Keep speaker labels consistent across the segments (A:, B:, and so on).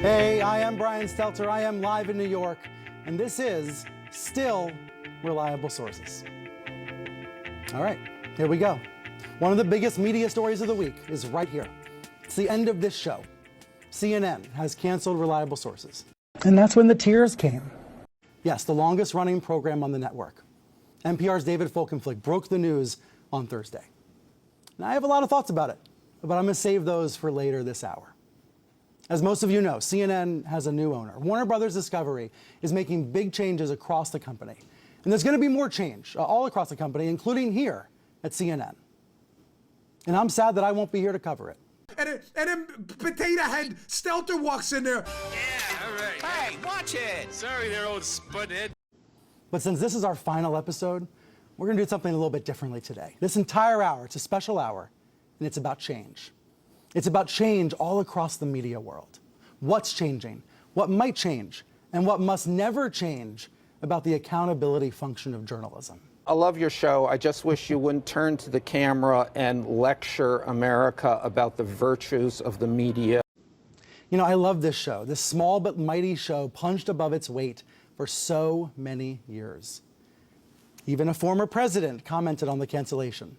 A: Hey, I am Brian Stelter. I am live in New York, and this is Still Reliable Sources. All right, here we go. One of the biggest media stories of the week is right here. It's the end of this show. CNN has canceled Reliable Sources. And that's when the tears came. Yes, the longest running program on the network. NPR's David Folkenflik broke the news on Thursday. Now, I have a lot of thoughts about it, but I'm going to save those for later this hour. As most of you know, CNN has a new owner. Warner Brothers Discovery is making big changes across the company. And there's going to be more change all across the company, including here at CNN. And I'm sad that I won't be here to cover it.
B: And then Potato Head Stelter walks in there.
C: Yeah, all right. Hey, watch it. Sorry there, old spudhead.
A: But since this is our final episode, we're going to do something a little bit differently today. This entire hour, it's a special hour, and it's about change. It's about change all across the media world. What's changing, what might change, and what must never change about the accountability function of journalism.
D: I love your show. I just wish you wouldn't turn to the camera and lecture America about the virtues of the media.
A: You know, I love this show. This small but mighty show punched above its weight for so many years. Even a former president commented on the cancellation.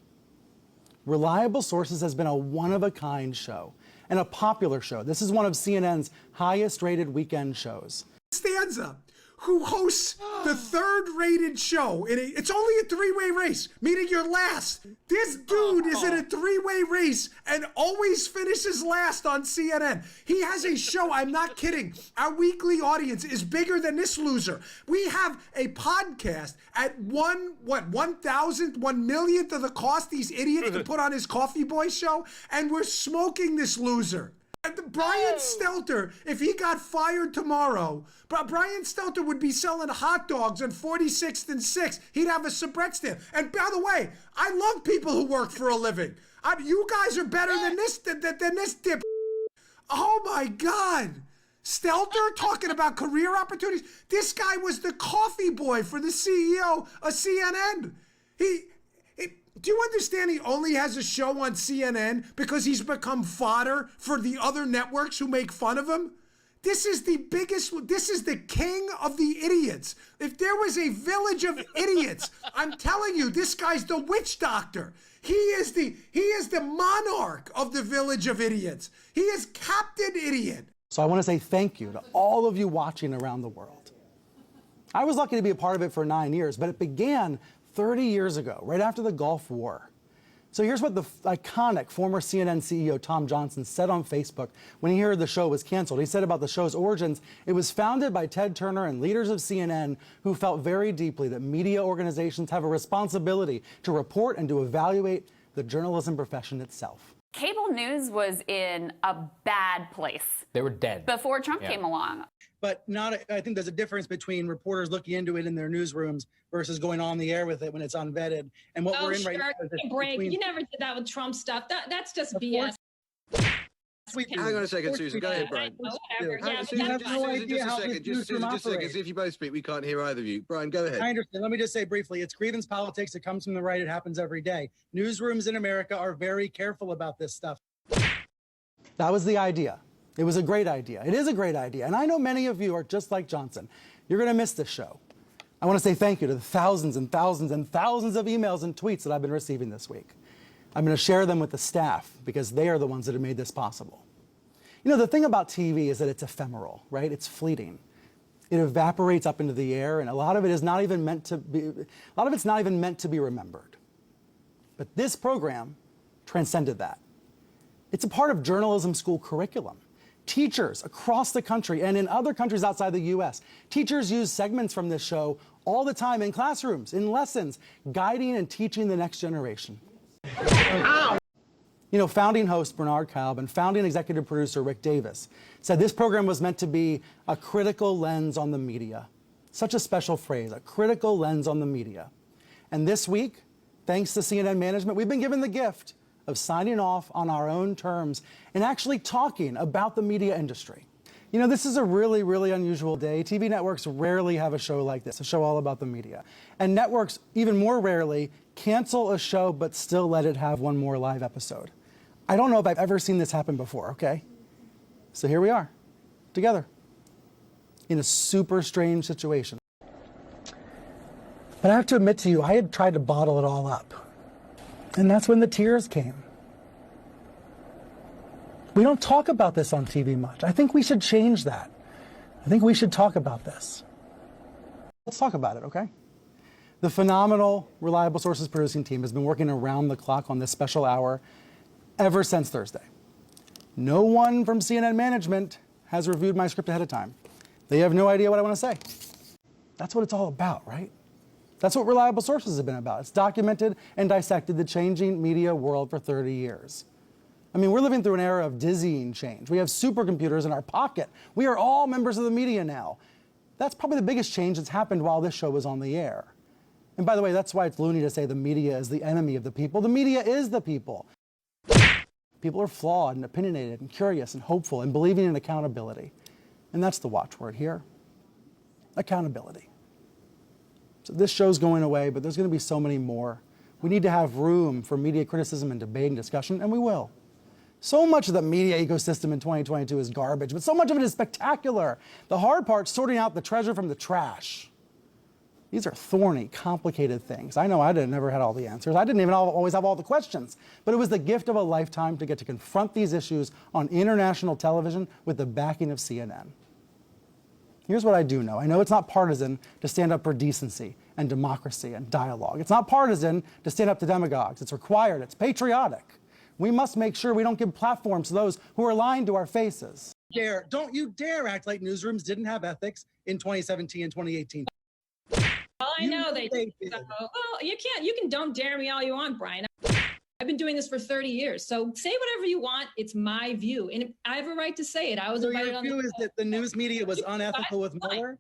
A: Reliable Sources has been a one-of-a-kind show and a popular show. This is one of CNN's highest-rated weekend shows.
B: Stanza, who hosts the third-rated show. It's only a three-way race, meaning you're last. This dude is in a three-way race and always finishes last on CNN. He has a show, I'm not kidding. Our weekly audience is bigger than this loser. We have a podcast at 1,000th, 1 millionth of the cost these idiots can put on his Coffee Boy show, and we're smoking this loser. Brian Stelter, if he got fired tomorrow, Brian Stelter would be selling hot dogs on 46th and 6th. He'd have a Sabret stand. And by the way, I love people who work for a living. You guys are better than this dip. Oh my God. Stelter talking about career opportunities. This guy was the coffee boy for the CEO of CNN. Do you understand he only has a show on CNN because he's become fodder for the other networks who make fun of him? This is the king of the idiots. If there was a village of idiots, I'm telling you, this guy's the witch doctor. He is the monarch of the village of idiots. He is Captain Idiot.
A: So I want to say thank you to all of you watching around the world. I was lucky to be a part of it for 9 years, but it began 30 years ago, right after the Gulf War. So here's what the iconic former CNN CEO Tom Johnson said on Facebook when he heard the show was canceled. He said about the show's origins, it was founded by Ted Turner and leaders of CNN who felt very deeply that media organizations have a responsibility to report and to evaluate the journalism profession itself.
E: Cable news was in a bad place.
F: They were dead
E: before Trump came along.
A: But I think there's a difference between reporters looking into it in their newsrooms versus going on the air with it when it's unvetted. And what we're in right now is
G: break. You never did that with Trump stuff. That's just BS.
H: Hang on a second, Susan. Go ahead, Brian.
A: Susan, have no idea how this
H: Just a second. See if you both speak. We can't hear either of you. Brian, go ahead.
A: I understand. Let me just say briefly, it's grievance politics. It comes from the right. It happens every day. Newsrooms in America are very careful about this stuff. That was the idea. It was a great idea. It is a great idea. And I know many of you are just like Johnson. You're going to miss this show. I want to say thank you to the thousands and thousands and thousands of emails and tweets that I've been receiving this week. I'm going to share them with the staff because they are the ones that have made this possible. You know, the thing about TV is that it's ephemeral, right? It's fleeting. It evaporates up into the air, and a lot of it is not even meant to be remembered. But this program transcended that. It's a part of journalism school curriculum. Teachers across the country and in other countries outside the U.S., teachers use segments from this show all the time in classrooms, in lessons, guiding and teaching the next generation. You know, founding host Bernard Kalb and founding executive producer Rick Davis said this program was meant to be a critical lens on the media. Such a special phrase, a critical lens on the media. And this week, thanks to CNN management, we've been given the gift of signing off on our own terms and actually talking about the media industry. You know, this is a really, really unusual day. TV networks rarely have a show like this, a show all about the media. And networks, even more rarely, cancel a show but still let it have one more live episode. I don't know if I've ever seen this happen before, okay? So here we are. together in a super strange situation. But I have to admit to you, I had tried to bottle it all up. And that's when the tears came. We don't talk about this on TV much. I think we should change that. I think we should talk about this. Let's talk about it, okay? The phenomenal Reliable Sources producing team has been working around the clock on this special hour ever since Thursday. No one from CNN management has reviewed my script ahead of time. They have no idea what I want to say. That's what it's all about, right? That's what Reliable Sources have been about. It's documented and dissected the changing media world for 30 years. I mean, we're living through an era of dizzying change. We have supercomputers in our pocket. We are all members of the media now. That's probably the biggest change that's happened while this show was on the air. And by the way, that's why it's loony to say the media is the enemy of the people. The media is the people. People are flawed and opinionated and curious and hopeful and believing in accountability. And that's the watchword here. Accountability. So this show's going away, but there's going to be so many more. We need to have room for media criticism and debate and discussion, and we will. So much of the media ecosystem in 2022 is garbage, but so much of it is spectacular. The hard part's sorting out the treasure from the trash. These are thorny, complicated things. I know I never had all the answers. I didn't even always have all the questions. But it was the gift of a lifetime to get to confront these issues on international television with the backing of CNN. Here's what I do know. I know it's not partisan to stand up for decency and democracy and dialogue. It's not partisan to stand up to demagogues. It's required. It's patriotic. We must make sure we don't give platforms to those who are lying to our faces. Don't you dare act like newsrooms didn't have ethics in 2017 and 2018.
G: Well, I know they did. So, well, you can don't dare me all you want, Brian. I've been doing this for 30 years. So say whatever you want. It's my view. And I have a right to say it. I was invited on the
A: view is that the news media was unethical with Mueller?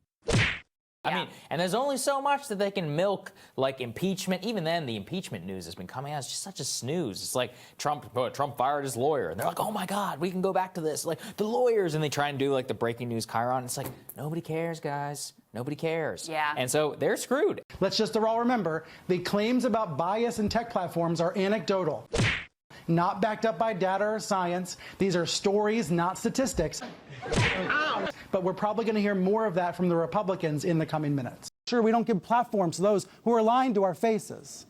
F: I mean, and there's only so much that they can milk, like impeachment. Even then, the impeachment news has been coming out. It's just such a snooze. It's like Trump fired his lawyer. And they're like, oh, my God, we can go back to this. Like, the lawyers. And they try and do, like, the breaking news chyron. It's like, nobody cares, guys. Nobody cares.
E: Yeah.
F: And so they're screwed.
A: Let's just all remember, the claims about bias in tech platforms are anecdotal, not backed up by data or science. These are stories, not statistics. But we're probably going to hear more of that from the Republicans in the coming minutes. Sure, we don't give platforms to those who are lying to our faces.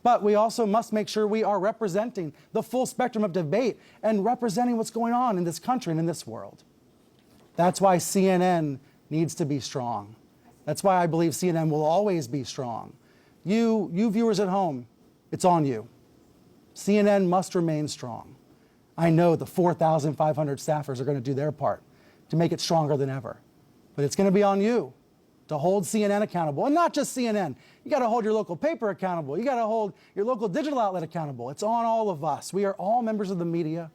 A: But we also must make sure we are representing the full spectrum of debate and representing what's going on in this country and in this world. That's why CNN needs to be strong. That's why I believe CNN will always be strong. You viewers at home, it's on you. CNN must remain strong. I know the 4,500 staffers are going to do their part to make it stronger than ever. But it's going to be on you to hold CNN accountable. And not just CNN. You got to hold your local paper accountable. You got to hold your local digital outlet accountable. It's on all of us. We are all members of the media,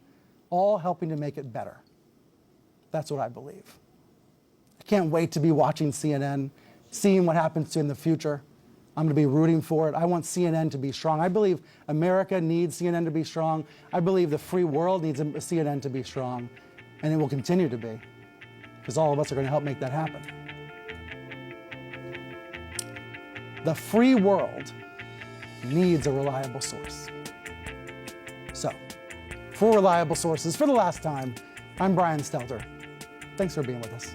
A: all helping to make it better. That's what I believe. I can't wait to be watching CNN, seeing what happens to in the future. I'm going to be rooting for it. I want CNN to be strong. I believe America needs CNN to be strong. I believe the free world needs CNN to be strong. And it will continue to be, because all of us are going to help make that happen. The free world needs a reliable source. So, for Reliable Sources, for the last time, I'm Brian Stelter. Thanks for being with us.